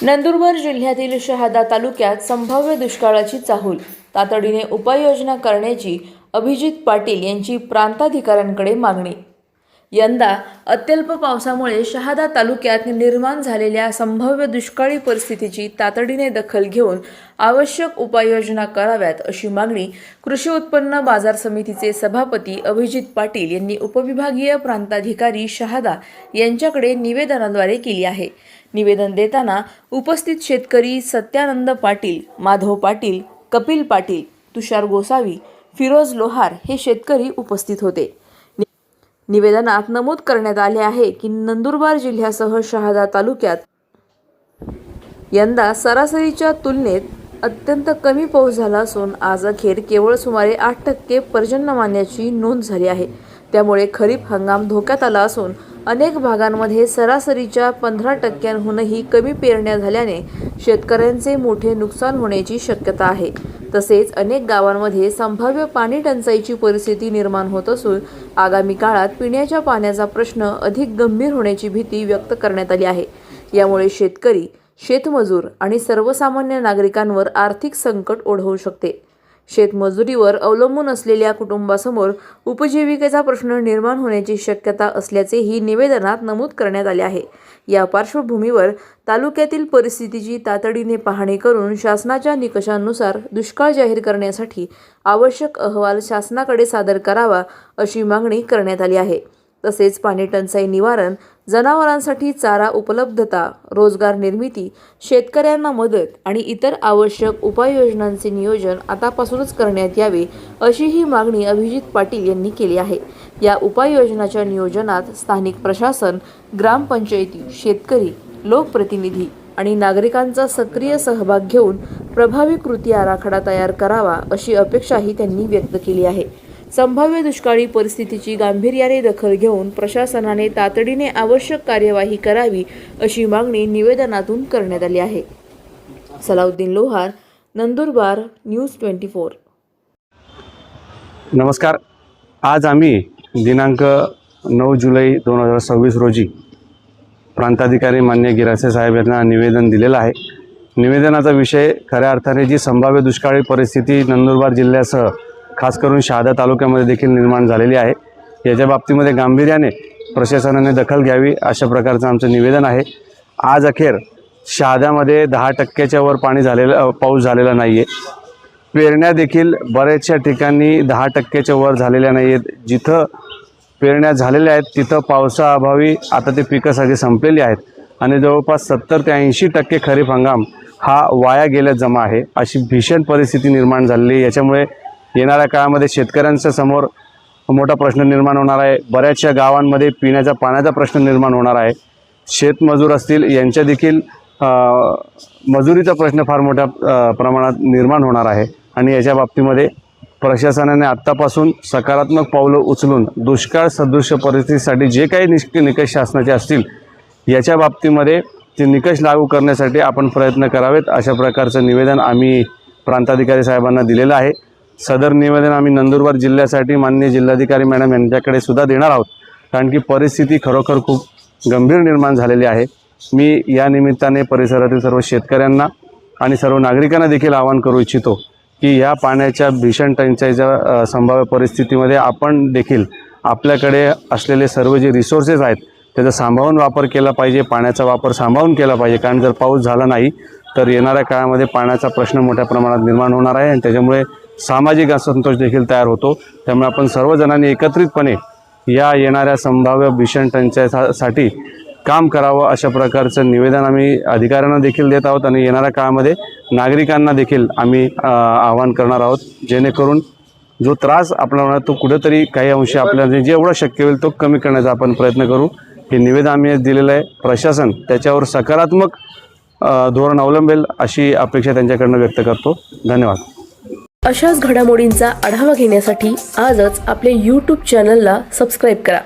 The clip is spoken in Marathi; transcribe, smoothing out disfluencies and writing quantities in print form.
नंदुरबार जिल्ह्यातील शहादा तालुक्यात संभाव्य दुष्काळाची चाहूल, तातडीने उपाययोजना करण्याची अभिजित पाटील यांची प्रांताधिकाऱ्यांकडे मागणी। यंदा अत्यल्प पावसामुळे शहादा तालुक्यात निर्माण झालेल्या संभाव्य दुष्काळी परिस्थितीची तातडीने दखल घेऊन आवश्यक उपाययोजना कराव्यात अशी मागणी कृषी उत्पन्न बाजार समितीचे सभापती अभिजित पाटील यांनी उपविभागीय प्रांताधिकारी शहादा यांच्याकडे निवेदनाद्वारे केली आहे। निवेदन देताना उपस्थित शेतकरी सत्यानंद पाटील, माधव पाटील, कपिल पाटील, तुषार गोसावी, फिरोज लोहार हे शेतकरी उपस्थित होते। निवेदनात नमूद करण्यात आले आहे की नंदुरबार जिल्ह्यासह शहादा तालुक्यात यंदा सरासरीच्या तुलनेत अत्यंत कमी पाऊस झाला असून आज अखेर केवळ सुमारे 8% पर्जन्यमानाची नोंद झाली आहे। त्यामुळे खरीप हंगाम धोक्यात आला असून अनेक भागांमध्ये सरासरीच्या 15%हूनही कमी पेरण्या झाल्याने शेतकऱ्यांचे मोठे नुकसान होण्याची शक्यता आहे। तसेच अनेक गावांमध्ये संभाव्य पाणी टंचाईची परिस्थिती निर्माण होत असून आगामी काळात पिण्याच्या पाण्याचा प्रश्न अधिक गंभीर होण्याची भीती व्यक्त करण्यात आली आहे। यामुळे शेतकरी, शेतमजूर आणि सर्वसामान्य नागरिकांवर आर्थिक संकट ओढवू शकते। शेतमजुरीवर अवलंबून असलेल्या कुटुंबासमोर उपजीविकेचा प्रश्न निर्माण होण्याची शक्यता असल्याचेही निवेदनात नमूद करण्यात आले आहे। या पार्श्वभूमीवर तालुक्यातील परिस्थितीची तातडीने पाहणी करून शासनाच्या निकषांनुसार दुष्काळ जाहीर करण्यासाठी आवश्यक अहवाल शासनाकडे सादर करावा अशी मागणी करण्यात आली आहे। तसेच पाणी टंचाई निवारण, जनावरांसाठी चारा उपलब्धता, रोजगार निर्मिती, शेतकऱ्यांना मदत आणि इतर आवश्यक उपाययोजनांचे नियोजन आतापासूनच करण्यात यावे अशी ही मागणी अभिजित पाटील यांनी केली आहे। या उपाययोजनाच्या नियोजनात स्थानिक प्रशासन, ग्रामपंचायती, शेतकरी, लोकप्रतिनिधी आणि नागरिकांचा सक्रिय सहभाग घेऊन प्रभावी कृती आराखडा तयार करावा अशी अपेक्षाही त्यांनी व्यक्त केली आहे। संभाव्य दुष्काळी परिस्थितीची गांभीर्याने दखल घेऊन प्रशासनाने तातडीने आवश्यक कार्यवाही करावी अशी मागणी निवेदनातून करण्यात आली आहे। सलाउद्दीन लोहार, नंदुरबार न्यूज 24। नमस्कार। आज आम्ही दिनांक 9 जुलै 2026 रोजी प्रांताधिकारी मान्य गिरासे साहेब यांना निवेदन दिलेलं आहे। निवेदनाचा विषय खऱ्या अर्थाने जी संभाव्य दुष्काळी परिस्थिती नंदुरबार जिल्ह्यासह खास करून शहादा तालुक्यामध्ये देखील निर्माण झालेली आहे, याच्या बाबतीमध्ये गांभीर्याने प्रशासनाने दखल घ्यावी अशा प्रकारचं आमचं निवेदन आहे। आज अखेर शहाद्यामध्ये 10%च्या वर पाऊस झालेला नाही आहे। पेरण्या देखील बऱ्याचशा ठिकाणी 10%च्या वर झालेल्या नाही आहेत। जिथं पेरण्या झालेल्या आहेत तिथं पावसाअभावी आता ते पिकं सगळी संपलेली आहेत आणि जवळपास 70 ते 80% खरीप हंगाम हा वाया गेल्या जमा आहे। अशी भीषण परिस्थिती निर्माण झालेली। याच्यामुळे येणाऱ्या काळामध्ये शेतकऱ्यांच्या समोर मोठा प्रश्न निर्माण होणार आहे। बऱ्याचशा गावांमध्ये पिण्याच्या पाण्याचा प्रश्न निर्माण होणार आहे। शेतमजूर असतील यांच्या देखील मजुरीचा प्रश्न फार मोठ्या प्रमाणात निर्माण होणार आहे आणि याच्या बाबतीमध्ये प्रशासनाने आत्तापासून सकारात्मक पावलं उचलून दुष्काळ सदृश परिस्थितीसाठी जे काही निकष शासनाचे असतील याच्या बाबतीमध्ये ते निकष लागू करण्यासाठी आपण प्रयत्न करावेत अशा प्रकारचं निवेदन आम्ही प्रांताधिकारी साहेबांना दिलेलं आहे। सदर निवेदन आम्ही नंदुरबार जिल्ह्यासाठी माननीय जिल्हाधिकारी मॅडम यांच्याकडे सुद्धा देणार आहोत, कारण की परिस्थिती खरोखर खूप गंभीर निर्माण झालेली आहे। मी या निमित्ताने परिसरातील सर्व शेतकऱ्यांना आणि सर्व नागरिकांना देखील आवाहन करू इच्छितो की या पाण्याच्या भीषण टंचाईच्या संभाव्य परिस्थितीमध्ये आपण देखील आपल्याकडे असलेले सर्व जे रिसोर्सेस आहेत त्याचा सांभाळून वापर केला पाहिजे, पाण्याचा वापर सांभाळून केला पाहिजे। कारण जर पाऊस झाला नाही तर येणाऱ्या काळामध्ये पाण्याचा प्रश्न मोठ्या प्रमाणात निर्माण होणार आहे आणि त्याच्यामुळे सामाजिक असंतोष देखील तयार होतो। त्यामुळे आपण सर्वजणांनी एकत्रितपणे या येणाऱ्या संभाव्य भीषण टंचाईसाठी काम करावं अशा प्रकारचं निवेदन आम्ही अधिकाऱ्यांना देखील देत आहोत आणि येणाऱ्या काळामध्ये नागरिकांना देखील आम्ही आवाहन करणार आहोत, जेणेकरून जो त्रास आपल्याला तो कुठेतरी काही अंशी आपल्याला जेवढं शक्य होईल तो कमी करण्याचा आपण प्रयत्न करू। हे निवेदन आम्ही दिलेलं आहे। प्रशासन त्याच्यावर सकारात्मक धोरण अवलंबेल अशी अपेक्षा त्यांच्याकडनं व्यक्त करतो। धन्यवाद। अशाच घडामोडींचा आढावा घेण्यासाठी आजच आपले YouTube चॅनलला सबस्क्राईब करा।